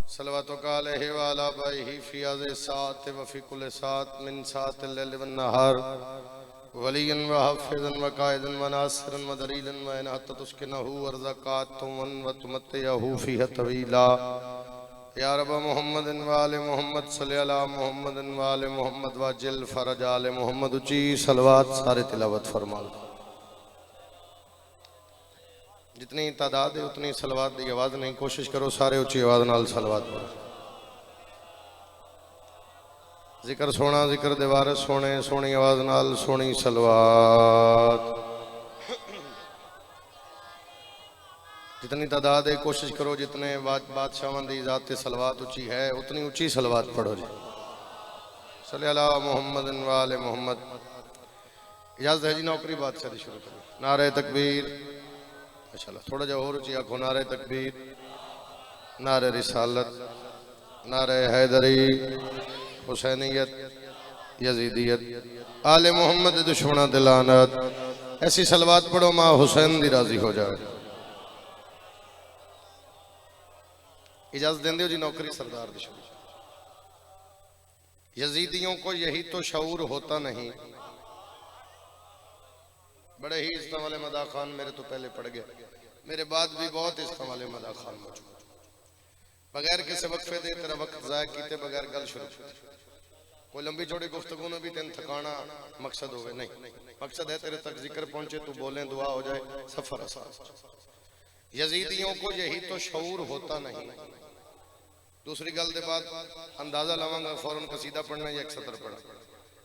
صلواتک علیہ وعلی آبائہ فی هذه الساعة وفی کل ساعة من ساعة الليل والنہار ولیا وحافظا وقائدا وناصرا ودلیلا وإن حتى تسکنہ ورزقات وتمتعہ فیہ طویلا یا رب محمد وآل محمد صلی علی محمد وآل محمد واجل فرج آل محمد اچھی صلوات سارے تلاوت فرمال جتنی تعداد ہے اتنی صلوات دی آواز نہیں کوشش کرو سارے اچھی آواز نال صلوات پڑھو ذکر سونا ذکر دیوار سونے سونی آواز نال سونی صلوات جتنی تعداد ہے کوشش کرو جتنے بادشاہاں دی ذات صلوات اچھی ہے اتنی اچھی صلوات پڑھو جی صلی اللہ محمد وآل محمد اجازت ہے جی نوکری بادشاہ دی شروع کریں نعرہ تکبیر ماشاءاللہ تھوڑا جا اور اچھی آنکھوں نعرہ تکبیر نعرہ رسالت نعرہ حیدری حسینیت یزیدیت آل محمد دشمنہ دلانت ایسی صلوات پڑھو ماں حسین دی راضی ہو جائے اجازت دیں دیو جی نوکری سردار دی شروع یزیدیوں کو یہی تو شعور ہوتا نہیں بڑے ہی اس والے مدہ خان میرے تو پہلے پڑھ گئے میرے بعد بھی بہت اس والے مدہ خان موجود بغیر کسی وقفے دے تیرا وقت ضائع کیتے بغیر گل شروع کوئی لمبی چوڑی گفتگو میں بھی تین تھکانا مقصد ہوئے نہیں مقصد ہے تیرے تک ذکر پہنچے تو بولیں دعا ہو جائے سفر آسان یزیدیوں کو یہی تو شعور ہوتا نہیں دوسری گل دے بعد اندازہ لواں گا فوراً قصیدہ پڑھنا یا ایک سطر پڑھنا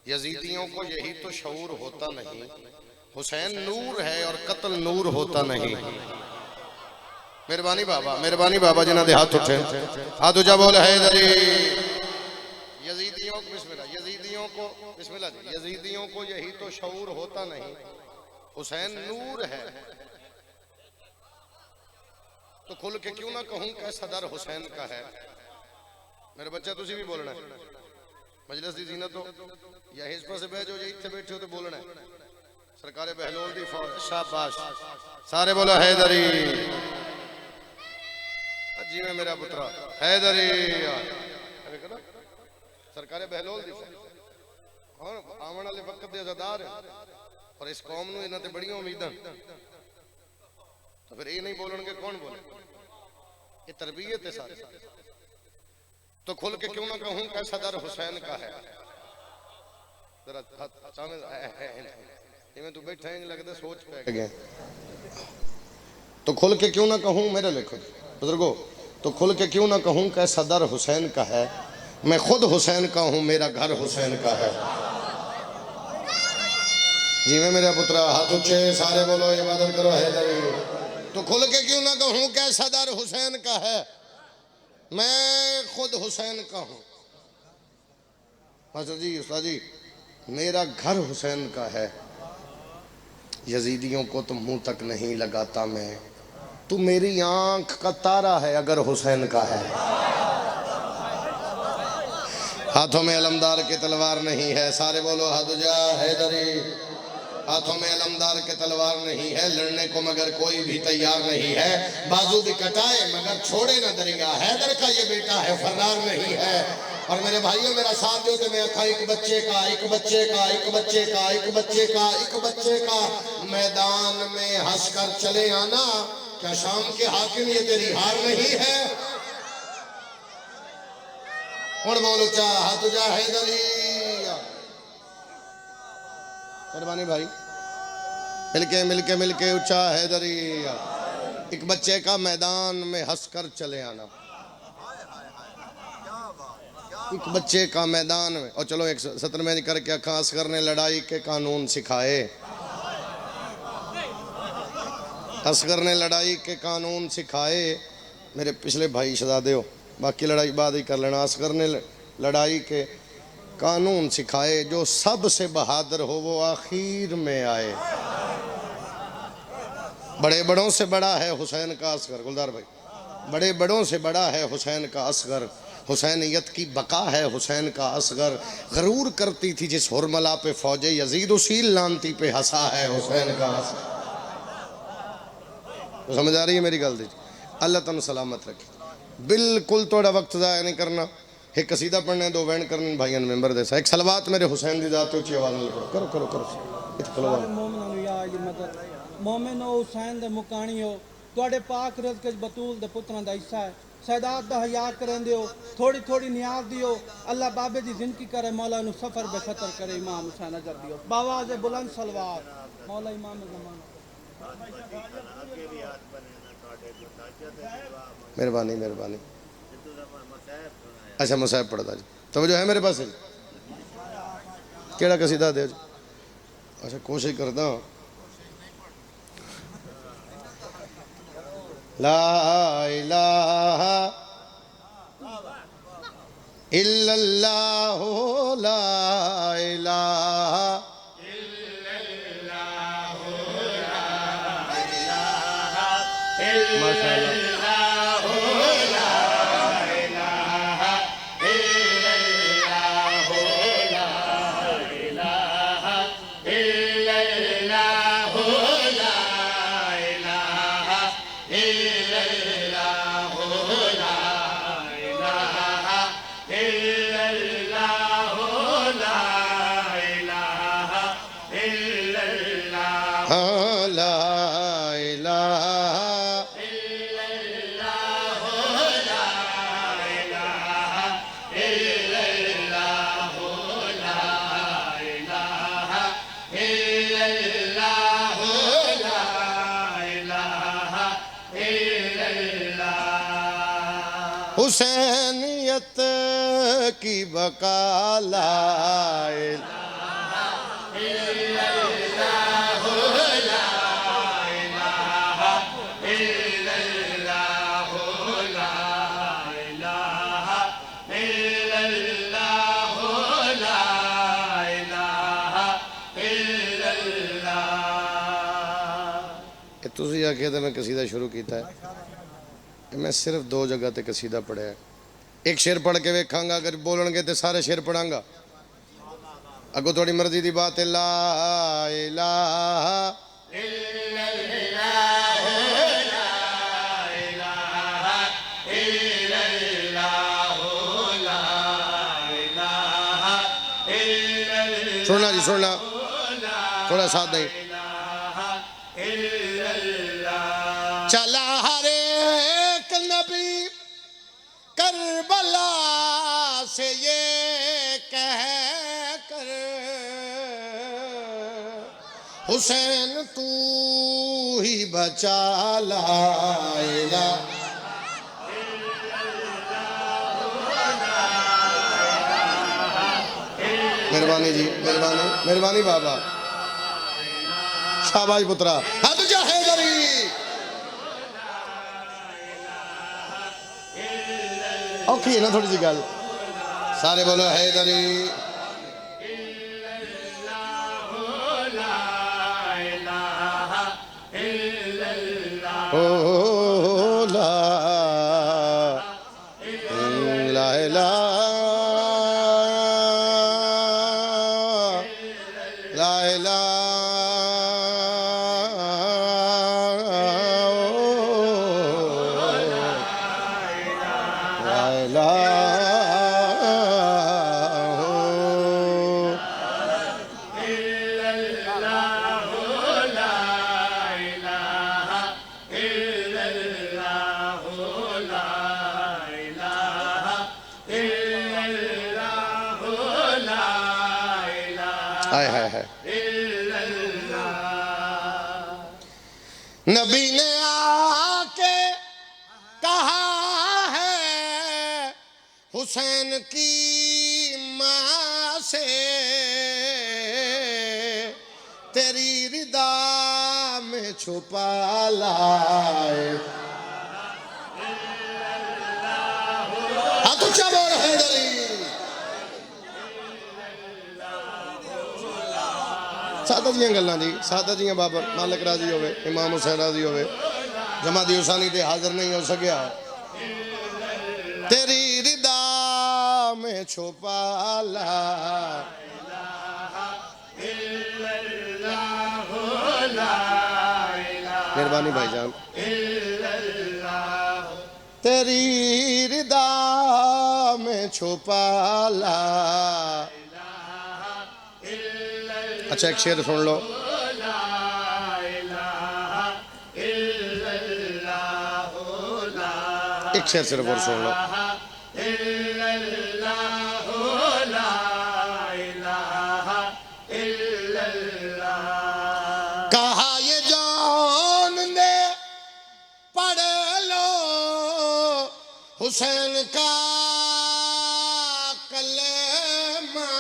یزیدیوں کو یہی تو شعور ہوتا نہیں حسین نور ہے اور قتل نور ہوتا نہیں مہربانی بابا جنہ دے ہاتھ اٹھے ہاتھ اجا بول حیدری یزیدیوں کو بسم اللہ یزیدیوں کو بسم اللہ جی یزیدیوں کو یہی تو شعور ہوتا نہیں حسین نور ہے تو کھل کے کیوں نہ کہوں کہ صدر حسین کا ہے میرے بچہ تسی بھی بولنا ہے مجلس دی زینت ہو یا حزبہ سے بیجو یا اتھے بیٹھے ہو تو بولنا ہے سرکار بہلول دی فوج شاباش سارے بولو حیدری جی میں میرا پترا حیدری سرکار بہلول دی فوج اور آمن والے وقت دے عزادار ہیں اور اس قوم نو انہاں تے بڑیاں امیداں تو پھر یہ نہیں بولن گے کون بولے یہ تربیت ہے ساری تو کھل کے کیوں نہ کہوں کہ صدر حسین کا ہے ذرا یہ میں تو بیٹھا ہی نہیں لگتا سوچ پہ گئے تو کھل کے کیوں نہ کہوں میرے لکھو بزرگو تو کھل کے کیوں نہ کہوں کہ صدر حسین کا ہے میں خود حسین کا ہوں میرا گھر حسین کا ہے جی میں میرا پترا ہاتھ اچھے سارے بولو عبادت کرو حیدری تو کھل کے کیوں نہ کہوں کہ صدر حسین کا ہے میں خود حسین کا ہوں ماسٹر جی استاد جی میرا گھر حسین کا ہے یزیدیوں کو تو منہ تک نہیں لگاتا میں تو میری آنکھ کا تارا ہے اگر حسین کا ہے ہاتھوں میں علمدار کی تلوار نہیں ہے سارے بولو ہاتھ جا حیدری ہاتھوں میں علمدار کے تلوار نہیں ہے لڑنے کو مگر کوئی بھی تیار نہیں ہے بازو بھی کٹائے مگر چھوڑے نہ درگاہ حیدر کا یہ بیٹا ہے فرار نہیں ہے اور میرے بھائیوں میرا ساتھ دیو کہ میں اکھا ایک بچے کا ایک بچے کا ایک بچے کا ایک بچے کا ایک بچے کا میدان میں ہنس کر چلے آنا کیا شام کے حاکم یہ تیری ہار نہیں ہے اور بولو چاہ تجا حیدری مہربانی بھائی مل کے اچھا حیدری ایک بچے کا میدان میں ہنس کر چلے آنا ایک بچے کا میدان میں اور چلو ایک سطر میں کر کے اصغر نے لڑائی کے قانون سکھائے اصغر نے لڑائی کے قانون سکھائے میرے پچھلے بھائی شہزادے ہو باقی لڑائی بعد ہی کر لینا اصغر نے لڑائی کے قانون سکھائے جو سب سے بہادر ہو وہ آخر میں آئے بڑے بڑوں سے بڑا ہے حسین کا اصغر گلدار بھائی بڑے بڑوں سے بڑا ہے حسین کا اصغر حسینیت کی بقا ہے حسین کا اصغر غرور کرتی تھی جس حرملہ پہ فوج یزید اسی لانتی پہ ہنسا ہے حسین کا اصغر سمجھ آ رہی ہے میری گل دی اللہ تعالیٰ سلامت رکھے بالکل توڑا وقت ضائع نہیں کرنا. ایک قصیدہ پڑھنا ہے, 2 وین کرنے بھائیان ممبر دے سا. ایک صلوات میرے حسین دی ذات اونچی آواز نال پڑھو. کرو کرو کرو. سارے مومنوں یا جی مدد مومنو حسین دے مکانیو تواڈے پاک رزق وچ بطول دے پتراں دا حصہ ہے. سیدات دا حیا کرن دیو, تھوڑی تھوڑی نیاز دیو. اللہ بابے دی زندگی کرے, مولا نو سفر بے خطر کرے, امام حسین اجر دیو. باواز بلند صلوات مولا امام زمان. مہربانی مہربانی. اچھا مصاحب پڑھتا جی, توجہ ہے میرے پاس. کیڑا قصیدہ دے جی. اچھا کوشش کرتا ہوں. لا الہ الا اللہ لا الہ ماشاء اللہ. حسینیت کی بقا لا الہ الا اللہ لا الہ الا اللہ لا الہ الا اللہ لا الہ الا اللہ. تسی آکھے تے میں قصیدہ شروع کیتا ہے. میں صرف 2 جگہ تے قصیدہ پڑھا ہے. ایک شعر پڑھ کے ویکھاں گا, اگر بولن گے تے سارے شعر پڑھاں گا. اگو تھوڑی مرضی دی بات ہے. لا الہ الا اللہ لا الہ الا اللہ لا الہ الا اللہ. سننا جی سننا, تھوڑا ساتھ دیں. چلا ہر ایک نبی کربلا سے یہ کہہ کر, حسین تو ہی بچا لا الہ. مہربانی جی مہربانی مہربانی بابا. شاباش پترا. حد جا حیدری. اوکھی ہے نا تھوڑی سی گل. سارے بولو حیدری. او لا لا الہ لا الہ نبی نے آ کے کہا ہے حسین کی ماں سے, تیری ردا میں چھپا لائے. ہاتھ اونچا بول حیدری. سادہ جیاں گلاں دی, سادہ جیاں بابر مالک راضی ہوئے, امام حسین راضی ہوئے, جماعت حسینی تے حاضر نہیں ہو سکیا. تیری ردا میں چھپا لا مہربانی بھائی جان. تیری رضا میں چھپا لا. اچھا ایک شعر سن لو. ایک شعر صرف اور سن لو. کہا یہ جان نے پڑھ لو حسین کا کلمہ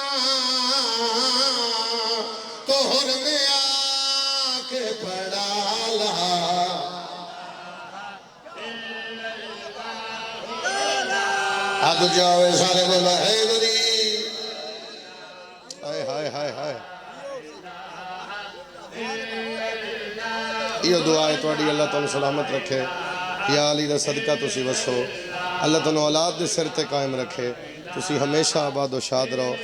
توہر میں آ کے پڑھا لا. آگو جاؤ سارے بولا حیدری. ہائے ہائے ہائے ہائے. یہ دعا ہے تھوڑی اللہ تعالیٰ سلامت رکھے. یا علی دا صدقہ تسی وسو. اللہ تعالیٰ اولاد دے سر تے قائم رکھے. تسی ہمیشہ آباد و شاد رہو.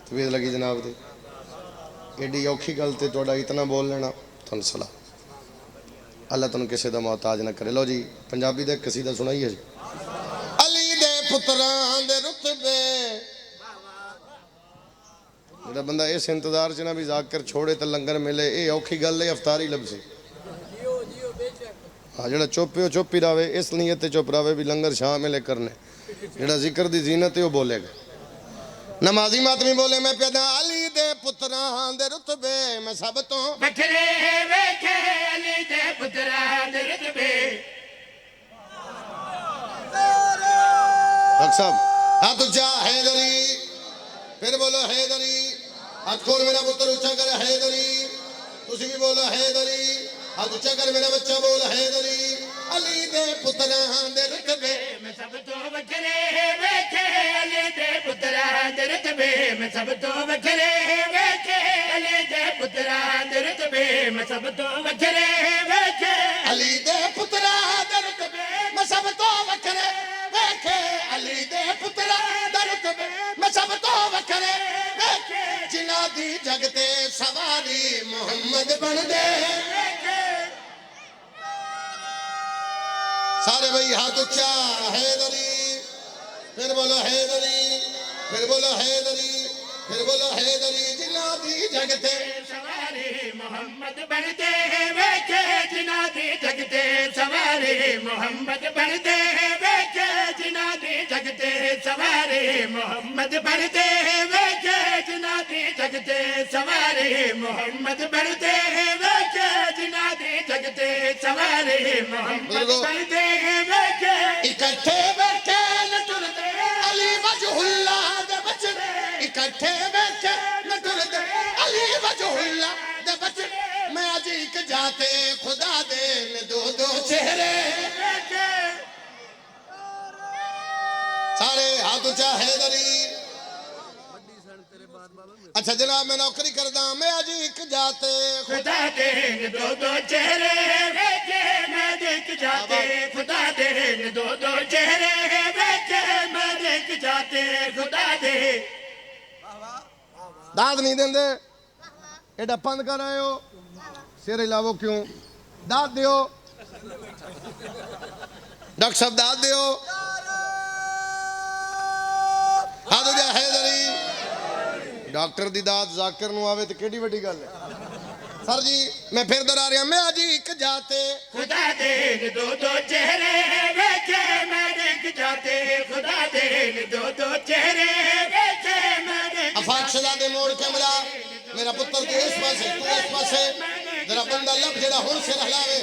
طبیعت لگی جناب دی ایڈی اوکھی گل تے توڑا اتنا بول لینا تھن سلام. اللہ تعالیٰ کسی دا محتاج نہ کرے. لو جی پنجابی دے قصیدہ سنائیے جی. علی دے پتران دے رتبے. جڑا بندہ اس انتظار چنا بھی ذاکر چھوڑے تے لنگر ملے اے اوکھی گل ہے افطاری لبسی. ہاں جڑا چوپے ہو چوپی راوے اس نیت تے چوپ راوے بھی لنگر شاہ ملے کرنے. جڑا ذکر دی زینت ہے وہ بولے گا. نمازی ماتمی بولے میں پیدا علی دے پتران دے رتبے میں سب تو بکھرے ویکھے علی دے پتران دے رتبے. ڈاکٹر صاحب ہاتھ اونچا حیدری. پھر بولو حیدری. ہاتھ کھول میرا پتر اونچا کر حیدری. تسی بھی بولو حیدری. ہاتھ اونچا کر میرا بچہ بول حیدری. علی دے پتران دے رتبے میں سب تو بکھرے ویکھے علی دے پتران دے رتبے. میں سب تو بکھرے ویکھے علی دے پتران دے رتبے. میں سب تو بکھرے ویکھے علی دے پتران دے رتبے میں سب تو وکھرے ویکھے. علی دے پتران دے رتبے میں سب تو وکھرے ویکھے. جنہاں دی جگ تے سواری محمد بن دے. سارے بھائی ہاتھ اونچا حیدری. پھر بولو حیدری. پھر بولو حیدری. پھر بولو حیدری. جنہاں دی جگ تے سواری محمد بنتے ویکھے. جنہاں دی جگ تے سواری محمد بنتے ویکھے. جنہاں دی جگ تے سواری محمد بنتے ویکھے. جنہاں دی جگ تے سواری محمد بنتے ویکھے. جنہاں دی جگ تے سواری محمد بنتے ویکھے. اکٹھے بیٹھے نہ ٹردے علی وجہ اللہ دے بچڑے. اکٹھے بیٹھے نہ ٹردے علی وجہ اللہ دے بچڑے. میں اج ایک جاتے خدا دے نے دو دو چہرے. سارے ہاتھ اونچا حیدری. اچھا جناب میں نوکری کردا میں اج ایک جاتے خدا دے دو دو چہرے ویکھے. میں دیکھ جاتے خدا دے دو دو چہرے ویکھے. میں دیکھ جاتے خدا دے. داد نہیں دیں دے ایڈا پند کر رہے ہو. سر علاوہ کیوں داد دیو. ڈاکٹر صاحب داد دیو. ہاتھ اونچا حیدری. ڈاکٹر دی داد ذاکر نو آوے تے کیڑی وڈی گل ہے. سر جی میں پھر دہرا رہا میں اج ایک جاتے خدا دے دو دو چہرے ویکھے. میں دیکھ جاتے خدا دے دو دو چہرے ویکھے. میں دیکھ افاق شہزادے موڑ کے ملا میرا پتر تو اس پاسے تو اس پاسے. ذرا بندہ لب جڑا ہن سے ہلاوے.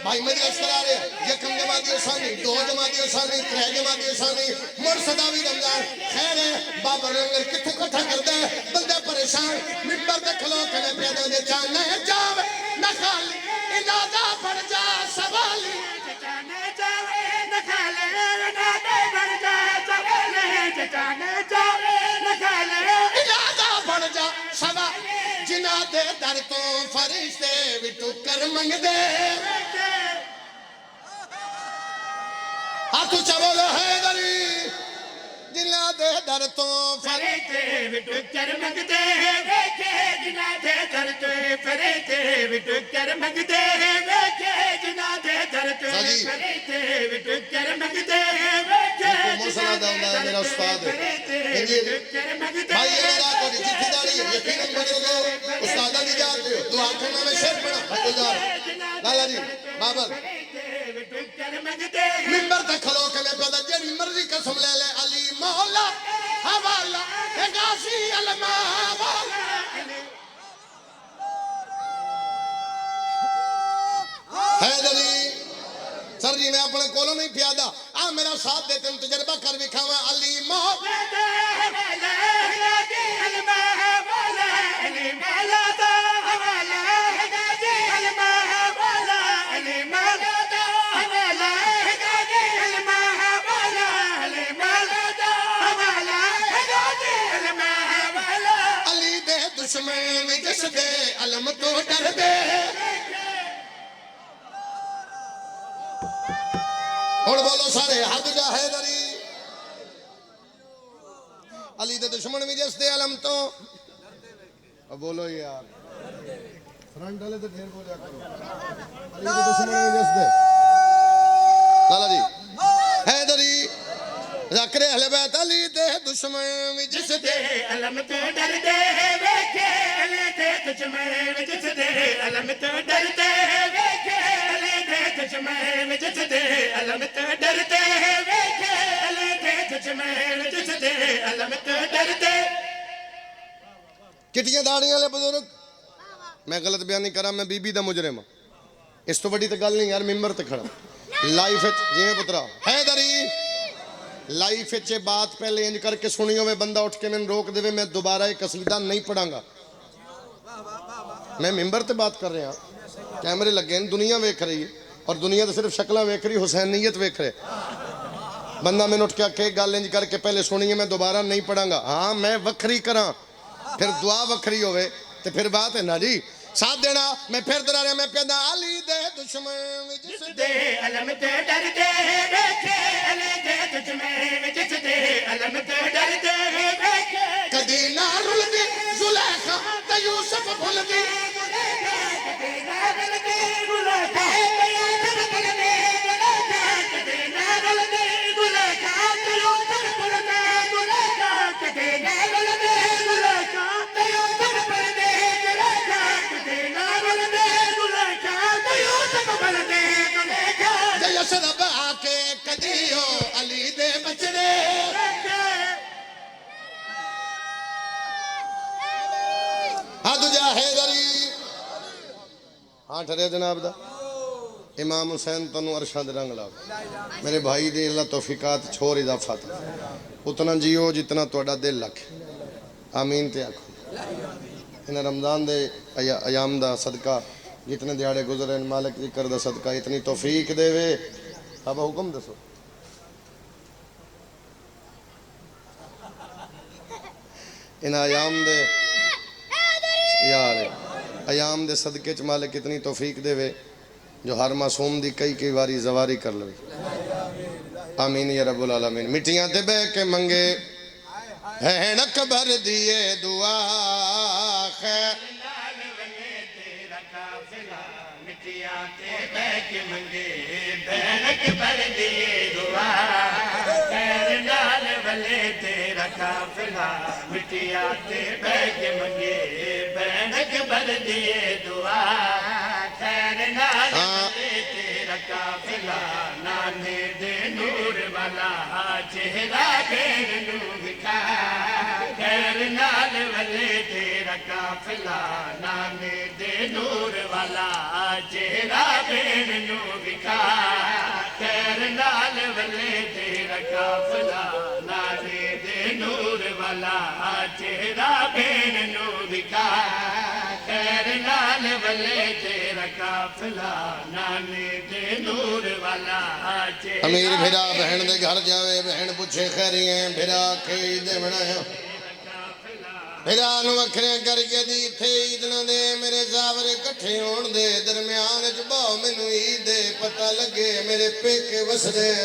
بھائی مجلس کرا رہے یکم جماعتی ثانی دو جماعتی ثانی ترے جماعتی ثانی مڑ صداوی رمضان. خیر ہے بابا رنگر کتھوں کٹھا کردا ہے بندہ پریشان. منبر تے کھلو کے پیدا دے چانے جاوے نہ خالی انادا بن جا سوالی. جانے جاوے نہ کھالے انادا بن جا سوالی. جانے جاوے نہ کھالے انادا بن جا سوالی. جنہاں دے در تو فرشتے بھی ٹکر منگ دے. ہاتھ اونچا بولو حیدری. جنہ دے در تو فرشتے بھی ٹکر منگتے ہیں ویکھے جنہاں دے در تو فرشتے بھی ٹکر منگتے ہیں ویکھے جنہاں دے در تو فرشتے بھی ٹکر منگتے ہیں ویکھے جنہاں دے در تو فرشتے بھی ٹکر منگتے بھائی ہیں میرا کو جتھی داڑی یقیناً بنے گا استادہ دی جاتے ہو دعا کرنا میں شیر پڑھا حقدار لالا جی بابر ممبر تے کھلو کے میں پیدا جیڑی مرضی قسم لے لے علی مولا حوالہ غازی علمہ حوالہ حیدری سر جی میں اپنے کولوں نہیں پیادا میرا ساتھ دیتے ہم تجربہ کر بھی کھاواں علی مولا علی دے دشمن جس دے علم تو ڈر دے اور بولو سارے حد جا حیدری علی دے دشمن بھی جس دے علم تو اب بولو یار فرنٹ والے تو ڈھیر بولیا کرو علی دے دشمن بھی جس دے لالا جی حیدری ذکر اہل بیت علی دے دشمن بھی جس دے علم تو ڈر دے ویکھے علی دے دشمن بھی جس دے علم تو ڈر دے ویکھے علی دے دشمن بھی جس دے علم تو ڈر دے ویکھے علی دے دشمن بھی جس دے علم تو ڈر دے کٹیاں داڑیاں لے بزرگ میں غلط بیان نہیں کرا میں بی بی دا مجرم ہوں اس تو بڑی تے گل نہیں یار ممبر تے کھڑا لائف جی میں پترا حیدری لائف چے بات پہلے انج کر کے سنی ہوئے بندہ اٹھ کے میں روک دے میں دوبارہ ایک قصیدہ نہیں پڑھاں گا میں ممبر تے بات کر رہا ہوں کیمرے لگے ہیں دنیا ویکھ رہی ہے اور دنیا تے صرف شکلہ ویکھ رہی حسینیت ویکھ رہے بندہ میں اٹھ کے گل انج کر کے پہلے سنی ہے میں دوبارہ نہیں پڑھاں گا ہاں میں وکھری کراں پھر دعا وکھری ہوئے تے پھر بات ہے نا جی ساتھ دینا میں پھر درا رہا میں پیدا علی دے دشمن جس دے علم تو ڈر دے ویکھے علی دے دشمن جس دے علم تو ڈر دے ویکھے کدی نہ رل دی زلیخا تے یوسف بھول دی کدی نہ رل دی زلیخا تے یوسف بھول دی کدی نہ رل دی زلیخا تے یوسف بھول دی کدی نہ رل دی زلیخا تے یوسف بھول دی یسرب آکے کدیو علی دے بچڑے حد جا حیدری ہاں ٹھرے جناب دا امام حسین تنو عرشاں دے رنگ لاؤ میرے بھائی دے اللہ توفیقات چھوڑ اضافہ تھا اتنا جیو جتنا توڑا دل لکھے آمین تے آکھو انہیں رمضان دے ایام دا صدقہ جتنے دیاڑے گزرے مالک ذکر دا صدقہ اتنی توفیق دے وے اب حکم دسو ان ایام دے یار ایام دے صدقے چ مالک اتنی توفیق دے وے جو ہر معصوم دی کئی واری زواری کر لوے آمین یا رب العالمین مٹیاں تے بے کے منگے ہیں اکبر دیے دعا خیر مٹیاں تے بے کے منگے بہن اکبر دیے دعا خیر نال والے تیرا قافلہ مٹیاں تے بے کے منگے بہن اکبر دیے دعا خیر نال والے تیرا قافلہ نانے دے نور والا چہرہ بین نو دکھا خیر نال والے تیرا قافلہ نانے دے نور والا چہرہ بین نو دکھا خیر نال والے تیرا قافلہ نانے دے نور والا چہرہ بین نو دکھا خیر نال والے تیرا قافلہ نانے دے نور والا چہرہ امیر بھیرا بہن دے گھر جاوے بہن پوچھے خیری ہیں بھیرا کے عید بنایا بھیرا نو وکھرے کر کے دی تھے عید نہ دے میرے زاور کٹھے ہون دے درمیان چ باؤ مینوں عید دے پتہ لگے میرے پیکے وسدے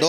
2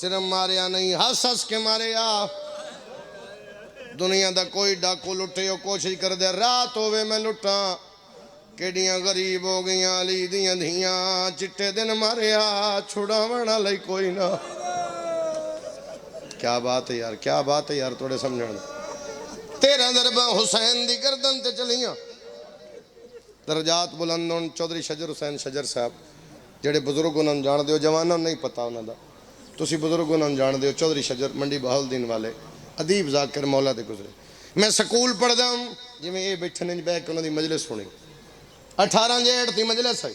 صرف ماریا نہیں ہس ہس کے ماریا دنیا دا کوئی ڈاکو لٹے ہو کوشش کر دے رات ہوئے میں لٹاں کیڑیاں غریب ہو گئیاں علی دیاں دھیاں چٹے دن ماریا چھڑاونا لئی کوئی نہ کیا بات ہے یار کیا بات ہے یار توڑے سمجھنا 13 ضربہ حسین دی گردن تے چلیاں درجات بلندون چودھری شجر حسین شجر صاحب جڑے بزرگ انہوں جان دیو جوانوں نہیں پتا انہوں دا تسی بزرگ انہوں جان دیو چودھری شجر منڈی بہاؤالدین والے ادیب ذاکر مولا دے گزرے میں سکول پڑھ دا ہوں جی میں یہ بیٹھنے بیک انہوں دی مجلس سنی 18 جیڑ تھی مجلس ہے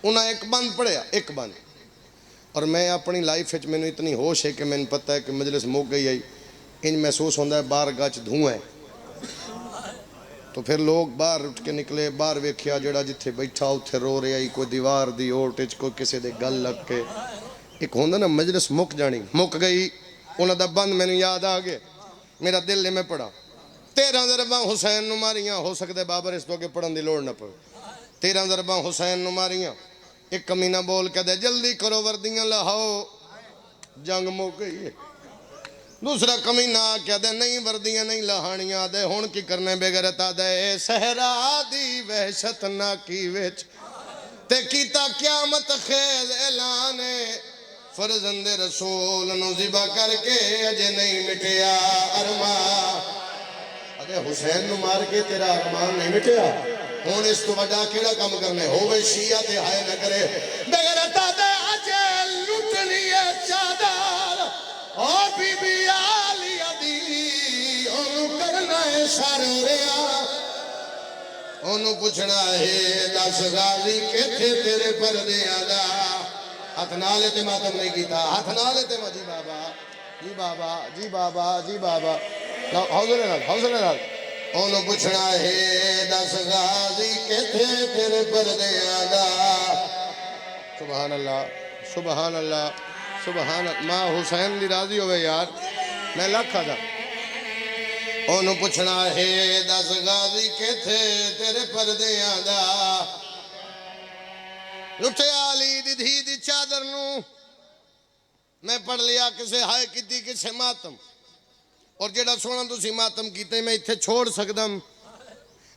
انہاں ایک بند پڑھیا ایک بند اور میں اپنی لائف وچ میں اتنی ہوش ہے کہ میں پتہ ہے کہ مجلس مک گئی ہے ان محسوس ہوندہ ہے باہر گاچ دھواں ہے تو پھر لوگ باہر اٹھ کے نکلے باہر ویکھیا جڑا جتھے بیٹھا اتھے رو رہے آئی کوئی دیوار دی اوٹ وچ کوئی کسی دے گل لگ کے ایک ہوندہ نا مجلس مک جانی مک گئی انہاں دا بند میں نے یاد آگے میرا دل لے میں پڑھا 13 ضرباں حسین نو ماریاں ہو سکتے بابر اس تو کہ پڑھن دی لوڑ نہ پڑ 13 ضرباں حسین نو ماریاں ایک کمینہ بول کے دے جلدی کرو وردیاں لہاؤ جنگ مک گئی ہے دوسرا کمینہ کہہ دے نہیں وردیاں نہیں لہانیاں دے ہون کی کرنے بغیرتا دے سہرا دی وحشت نہ کی وچ تے کیتا قیامت خیز اعلانے فرزند رسول نو ذبح کر کے اجے نہیں مٹیا ارمان ادے حسین نو مار کے تیرا ارمان نہیں مٹیا ہون اس تو وڈا کیڑا کم کرنے ہوئے شیعہ تے ہائے نہ کرے بغیرتا دے اجے لٹنی چادر او بی بی آلی دی انو کرنا ہے سروریا انو پوچھنا ہے 10 غازی کے تھے تیرے پردیاں دا ہاتھ نالے تے ماتم نہیں کیتا ہاتھ نالے تے جی بابا جی بابا جی بابا جی بابا حوصلے نال انو پوچھنا ہے 10 غازی کے تھے تیرے پردیاں دا سبحان اللہ سبحان اللہ سبحان اللہ ماں حسین دی راضی ہوئے یار میں لکھا تھا انو پوچھنا ہے 10 غازی کے تھے تیرے پردیاں دا لٹھے علی دی دھی دی چادر نو میں پڑھ لیا کسے ہائے کیتی کسے ماتم اور جڑا سونا تسی ماتم کیتے میں اتھے چھوڑ سکدم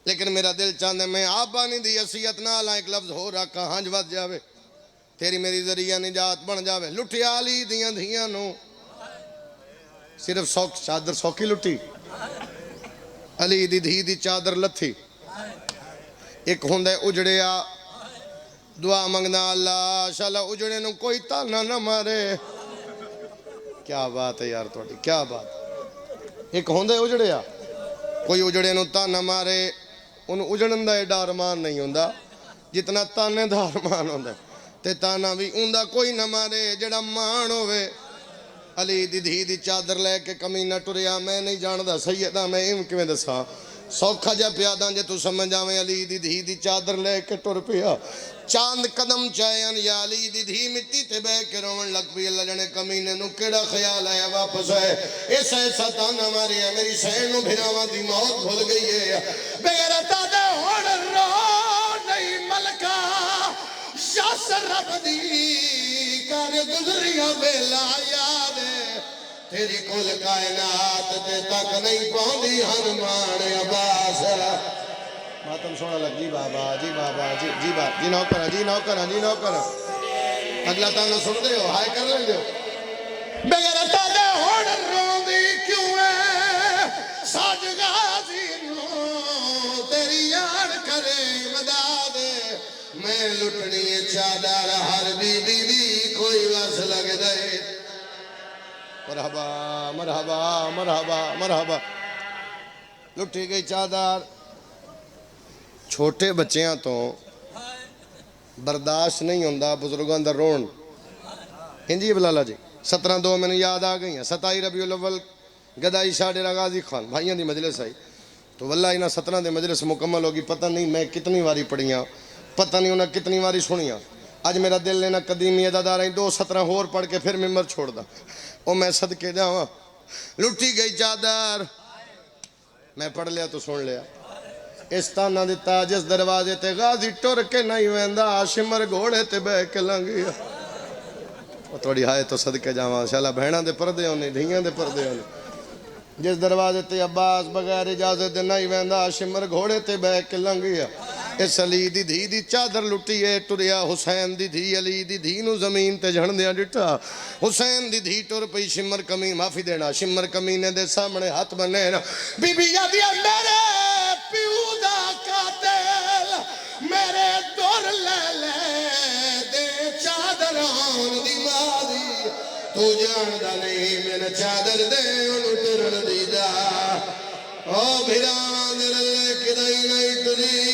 لیکن میرا دل چاندے میں آبانی دی حیثیت نہ لا ایک لفظ ہو رکھا ہنج ود جاوے تیری میری ذریعہ نجات بن جاوے لٹھی علی دیاں دھیاں نو صرف چادر سوکی لٹھی علی دی دھی دی چادر لتھی ایک ہوندے اجڑیا دعا منگنا اللہ شالا اجڑے نو کوئی تانا نہ مارے کیا بات ہے یار توڑی کیا بات ایک ہوندے اجڑیا کوئی اجڑے نو تانا مارے ان اجڑن دا ایڈا ارمان نہیں ہوندہ جتنا تانے دا ارمان ہوندہ تے تانا بھی اندہ کوئی نہ مارے جڑا مان ہوئے علی دی دھی دی چادر لے کے کمینہ ٹریا میں نہیں جاندہ سیدہ میں ایم کیویں دسا سوکھا جا پیاداں جے تو سمجھ آویں علی دی دھی دی چادر لے کے ٹر پیا چاند قدم چاہیاں یا علی دی دھی مٹی تے بے کے رومن لگ پی اللہ جنے کمینے نو کیڑا خیال آیا واپس ہے اس ایسا تانا ماری ہے میری سین نو بھراواں دی موت بھول گئی ہے بغیرتا دے ہوڑ رو نہیں ملکا یس رب دی کر گزریاں بیلا یاد تیری کل کائنات تے تک نہیں پاؤندی ہنمان عباس ماتم سونا لگ جی بابا جی بابا جی بابا جی نوکرہ جی نوکرہ جی نوکرہ اگلا تانا سن دے ہو ہائے کر لیں دے ہو بغیرتا دے ہوڑ روندی کیوں ہے ساج غازی نو تیری یاد کرے مداد میں لٹنی چادر ہر بی بی بی کوئی وس لگ دے مرحبا مرحبا مرحبا مرحبا لٹھی گئی چادر چھوٹے بچیاں تو برداشت نہیں ہوندہ بزرگاں دا رون ہنجی بلالا جی 17/2 میں نے یاد آ گئی ہیں 27 ربیع الاول گدائی شاہ ڈیرہ غازی خان بھائیاں دی مجلس آئی تو واللہ انہاں 17 دے مجلس مکمل ہوگی پتہ نہیں میں کتنی واری پڑھیاں پتہ نہیں انہاں کتنی واری سنیاں آج میرا دل لینا قدیمی ادادہ رہی 2-17 ہور پڑھ کے پھر ممبر چھوڑ دا او میں صدقے جاواں لٹھی گئی چادر میں پڑھ لیا تو سن لیا اس تانا دیتا جس دروازے تے غازی ٹر کے نہیں ویندہ شمر گھوڑے تے بے کے لنگیا وہ تھوڑی ہائے تو صدقے جاواں انشاءاللہ بہناں دے پردے ہونے دھیاں دے پردے ہونے جس دروازے تے عباس بغیر اجازت دے نہیں ویندا شمر گھوڑے تے بہ کے لنگ گیا اس علی دی دھی دی چادر لٹی ہے ٹریا حسین دی دھی علی دی دھی نو زمین تے جھڑدیاں ڈٹا حسین دی دھی ٹر پئی شمر کمی معافی دینا شمر کمینے دے سامنے ہاتھ بنے نا بی بی یادیا میرے پیو دا قاتل میرے دور لے لے دے چادر آن دی مادی تو جاندہ نہیں میرے چادر دے انہوں ٹرن دی دا او بھیران دے رلے کدائی نہیں ٹری